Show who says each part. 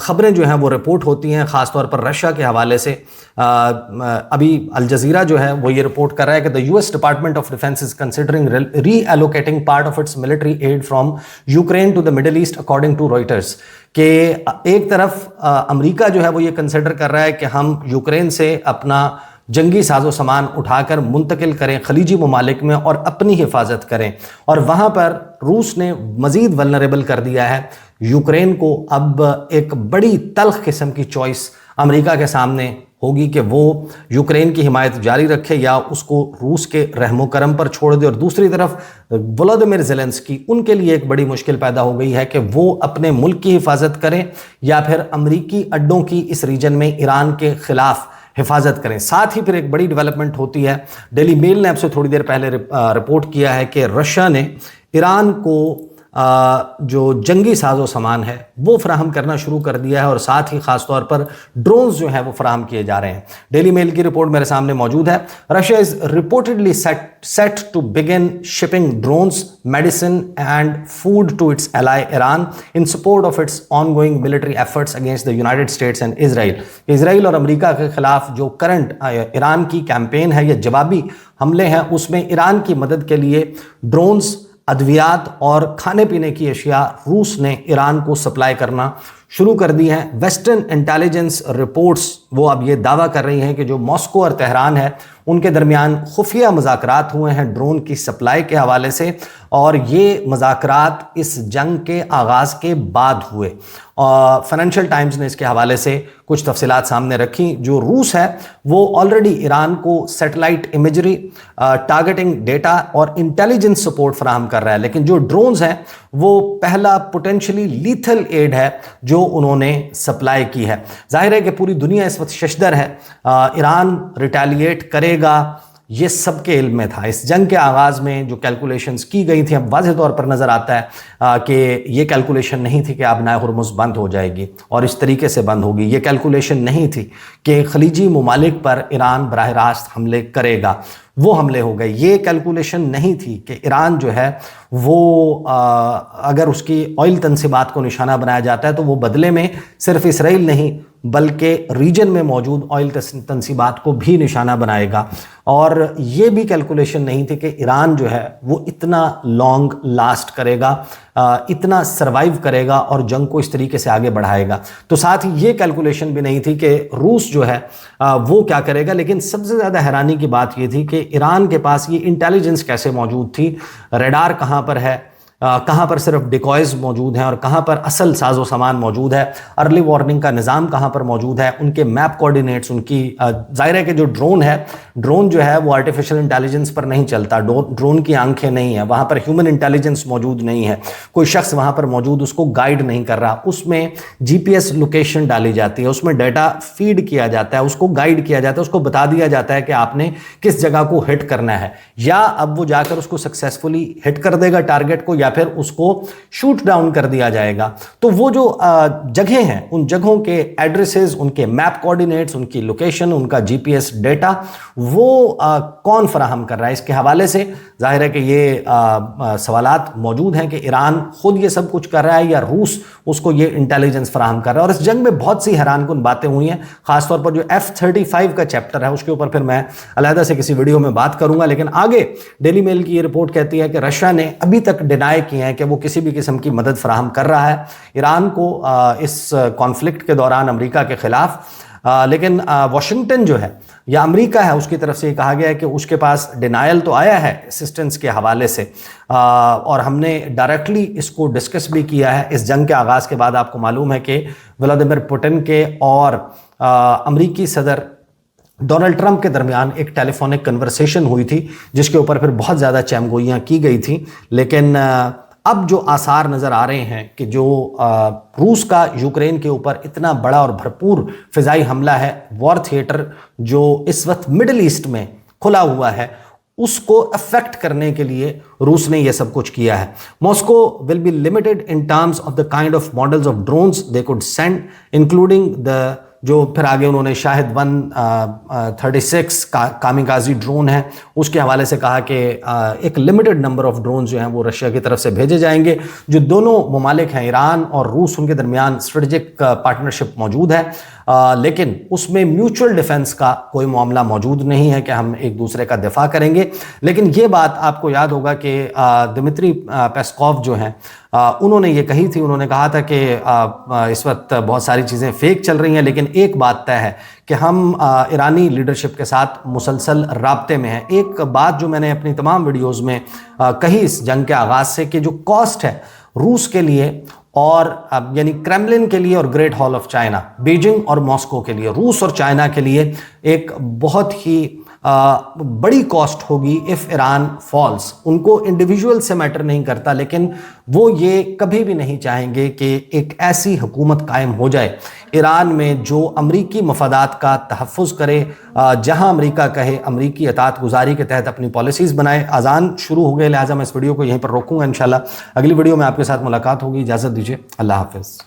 Speaker 1: خبریں جو ہیں وہ رپورٹ ہوتی ہیں، خاص طور پر رشیا کے حوالے سے. ابھی الجزیرہ جو ہے وہ یہ رپورٹ کر رہا ہے کہ the US Department of Defense is considering reallocating part of its military aid from Ukraine to the Middle East according to Reuters. کہ ایک طرف امریکہ جو ہے وہ یہ کنسیڈر کر رہا ہے کہ ہم یوکرین سے اپنا جنگی ساز و سامان اٹھا کر منتقل کریں خلیجی ممالک میں اور اپنی حفاظت کریں، اور وہاں پر روس نے مزید ولنریبل کر دیا ہے یوکرین کو. اب ایک بڑی تلخ قسم کی چوائس امریکہ کے سامنے ہوگی کہ وہ یوکرین کی حمایت جاری رکھے یا اس کو روس کے رحم و کرم پر چھوڑ دے. اور دوسری طرف ولادیمیر زیلنسکی، ان کے لیے ایک بڑی مشکل پیدا ہو گئی ہے کہ وہ اپنے ملک کی حفاظت کریں یا پھر امریکی اڈوں کی اس ریجن میں ایران کے خلاف حفاظت کریں. ساتھ ہی پھر ایک بڑی ڈیولپمنٹ ہوتی ہے، ڈیلی میل نے اب سے تھوڑی دیر پہلے رپورٹ کیا ہے کہ رشیا نے ایران کو جو جنگی ساز و سامان ہے وہ فراہم کرنا شروع کر دیا ہے، اور ساتھ ہی خاص طور پر ڈرونز جو ہیں وہ فراہم کیے جا رہے ہیں. ڈیلی میل کی رپورٹ میرے سامنے موجود ہے. Russia is reportedly set to begin shipping drones, medicine and food to its ally Iran in support of its ongoing military efforts against the United States and Israel. اسرائیل اور امریکہ کے خلاف جو current Iran کی کیمپین ہے یا جوابی حملے ہیں، اس میں ایران کی مدد کے لیے ڈرونز، ادویات اور کھانے پینے کی اشیاء روس نے ایران کو سپلائی کرنا شروع کر دی ہیں. ویسٹرن انٹیلیجنس رپورٹس وہ اب یہ دعویٰ کر رہی ہیں کہ جو ماسکو اور تہران ہے ان کے درمیان خفیہ مذاکرات ہوئے ہیں ڈرون کی سپلائی کے حوالے سے، اور یہ مذاکرات اس جنگ کے آغاز کے بعد ہوئے. فائنینشیل ٹائمز نے اس کے حوالے سے کچھ تفصیلات سامنے رکھی. جو روس ہے وہ آلریڈی ایران کو سیٹلائٹ امیجری، ٹارگیٹنگ ڈیٹا اور انٹیلیجنس سپورٹ فراہم کر رہا ہے، لیکن جو ڈرونز ہیں وہ پہلا پوٹینشلی لیتھل ایڈ ہے جو انہوں نے سپلائی کی ہے. ظاہر ہے کہ پوری دنیا اس وقت ششدر ہے، ایران ریٹیلیٹ کرے گا یہ سب کے علم میں تھا. اس جنگ کے آغاز میں جو کیلکولیشنز کی گئی تھی اب واضح طور پر نظر آتا ہے کہ یہ کیلکولیشن نہیں تھی کہ آبنائے ہرمز بند ہو جائے گی اور اس طریقے سے بند ہوگی. یہ کیلکولیشن نہیں تھی کہ خلیجی ممالک پر ایران براہ راست حملے کرے گا، وہ حملے ہو گئے. یہ کیلکولیشن نہیں تھی کہ ایران جو ہے وہ اگر اس کی آئل تنصیبات کو نشانہ بنایا جاتا ہے تو وہ بدلے میں صرف اسرائیل نہیں بلکہ ریجن میں موجود آئل تنصیبات کو بھی نشانہ بنائے گا. اور یہ بھی کیلکولیشن نہیں تھی کہ ایران جو ہے وہ اتنا لانگ لاسٹ کرے گا، اتنا سروائیو کرے گا اور جنگ کو اس طریقے سے آگے بڑھائے گا. تو ساتھ ہی یہ کیلکولیشن بھی نہیں تھی کہ روس جو ہے وہ کیا کرے گا. لیکن سب سے زیادہ حیرانی کی بات یہ تھی کہ ایران کے پاس یہ انٹیلیجنس کیسے موجود تھی، ریڈار کہاں پر ہے، کہاں پر صرف ڈیکوائز موجود ہیں اور کہاں پر اصل ساز و سامان موجود ہے، ارلی وارننگ کا نظام کہاں پر موجود ہے، ان کے میپ کوآرڈینیٹس، ان کی ظاہر ہے کہ جو ڈرون جو ہے وہ آرٹیفیشل انٹیلیجنس پر نہیں چلتا. ڈرون کی آنکھیں نہیں ہیں، وہاں پر ہیومن انٹیلیجنس موجود نہیں ہے، کوئی شخص وہاں پر موجود اس کو گائیڈ نہیں کر رہا. اس میں جی پی ایس لوکیشن ڈالی جاتی ہے، اس میں ڈیٹا فیڈ کیا جاتا ہے، اس کو گائیڈ کیا جاتا ہے، اس کو بتا دیا جاتا ہے کہ آپ نے کس جگہ کو ہٹ کرنا ہے، یا اب وہ جا کر اس کو سکسیسفلی ہٹ کر دے گا ٹارگٹ کو، یا پھر اس کو شوٹ ڈاؤن کر دیا جائے گا. تو وہ جو جگہیں ہیں ان جگہوں کے ایڈریسز، ان کے میپ کوآرڈینیٹس، ان کی لوکیشن، ان کا جی پی ایس ڈیٹا وہ کون فراہم کر رہا ہے، اس کے حوالے سے ظاہر ہے کہ یہ سوالات موجود ہیں کہ ایران خود یہ سب کچھ کر رہا ہے یا روس اس کو یہ انٹیلیجنس فراہم کر رہا ہے. اور اس جنگ میں بہت سی حیران کن باتیں ہوئی ہیں، خاص طور پر جو F-35 کا چیپٹر ہے اس کے اوپر پھر میں علیحدہ سے کسی ویڈیو میں بات کروں گا. لیکن آگے ڈیلی میل کی یہ رپورٹ کہتی ہے کہ رشیا نے ابھی تک ڈینائی کیے ہیں کہ وہ کسی بھی قسم کی مدد فراہم کر رہا ہے ایران کو اس کانفلکٹ کے دوران امریکہ کے خلاف. لیکن واشنگٹن جو ہے یا امریکہ ہے اس کی طرف سے یہ کہا گیا ہے کہ اس کے پاس ڈینائل تو آیا ہے اسسٹنس کے حوالے سے، اور ہم نے ڈائریکٹلی اس کو ڈسکس بھی کیا ہے. اس جنگ کے آغاز کے بعد آپ کو معلوم ہے کہ ولادیمیر پوٹن کے اور امریکی صدر ڈونلڈ ٹرمپ کے درمیان ایک ٹیلی فونک کنورسیشن ہوئی تھی جس کے اوپر پھر بہت زیادہ چیم گوئیاں کی گئی تھیں. لیکن اب جو آثار نظر آ رہے ہیں کہ جو روس کا یوکرین کے اوپر اتنا بڑا اور بھرپور فضائی حملہ ہے، وار تھیٹر جو اس وقت مڈل ایسٹ میں کھلا ہوا ہے، اس کو افیکٹ کرنے کے لیے روس نے یہ سب کچھ کیا ہے. Moscow will be limited in terms of the kind of models of drones they could send, including the جو پھر آگے انہوں نے شاہد 136 کامیکازی ڈرون ہے اس کے حوالے سے کہا کہ ایک لمیٹڈ نمبر آف ڈرونز جو ہیں وہ رشیا کی طرف سے بھیجے جائیں گے. جو دونوں ممالک ہیں ایران اور روس ان کے درمیان اسٹریٹجک پارٹنرشپ موجود ہے, لیکن اس میں میوچول ڈیفنس کا کوئی معاملہ موجود نہیں ہے کہ ہم ایک دوسرے کا دفاع کریں گے. لیکن یہ بات آپ کو یاد ہوگا کہ دمتری پیسکوف جو ہیں انہوں نے یہ کہی تھی, انہوں نے کہا تھا کہ اس وقت بہت ساری چیزیں فیک چل رہی ہیں لیکن ایک بات طے ہے کہ ہم ایرانی لیڈرشپ کے ساتھ مسلسل رابطے میں ہیں. ایک بات جو میں نے اپنی تمام ویڈیوز میں کہی اس جنگ کے آغاز سے کہ جو کاسٹ ہے روس کے لیے اور یعنی کریملن کے لیے اور great hall of China, Beijing اور ماسکو کے لیے, روس اور چائنا کے لیے ایک بہت ہی بڑی کاسٹ ہوگی اف ایران فالس. ان کو انڈیویجول سے میٹر نہیں کرتا لیکن وہ یہ کبھی بھی نہیں چاہیں گے کہ ایک ایسی حکومت قائم ہو جائے ایران میں جو امریکی مفادات کا تحفظ کرے, جہاں امریکہ کہے امریکی اطاعت گزاری کے تحت اپنی پالیسیز بنائے. اذان شروع ہو گئے لہٰذا میں اس ویڈیو کو یہیں پر روکوں گا. انشاءاللہ اگلی ویڈیو میں آپ کے ساتھ ملاقات ہوگی. اجازت دیجیے, اللہ حافظ.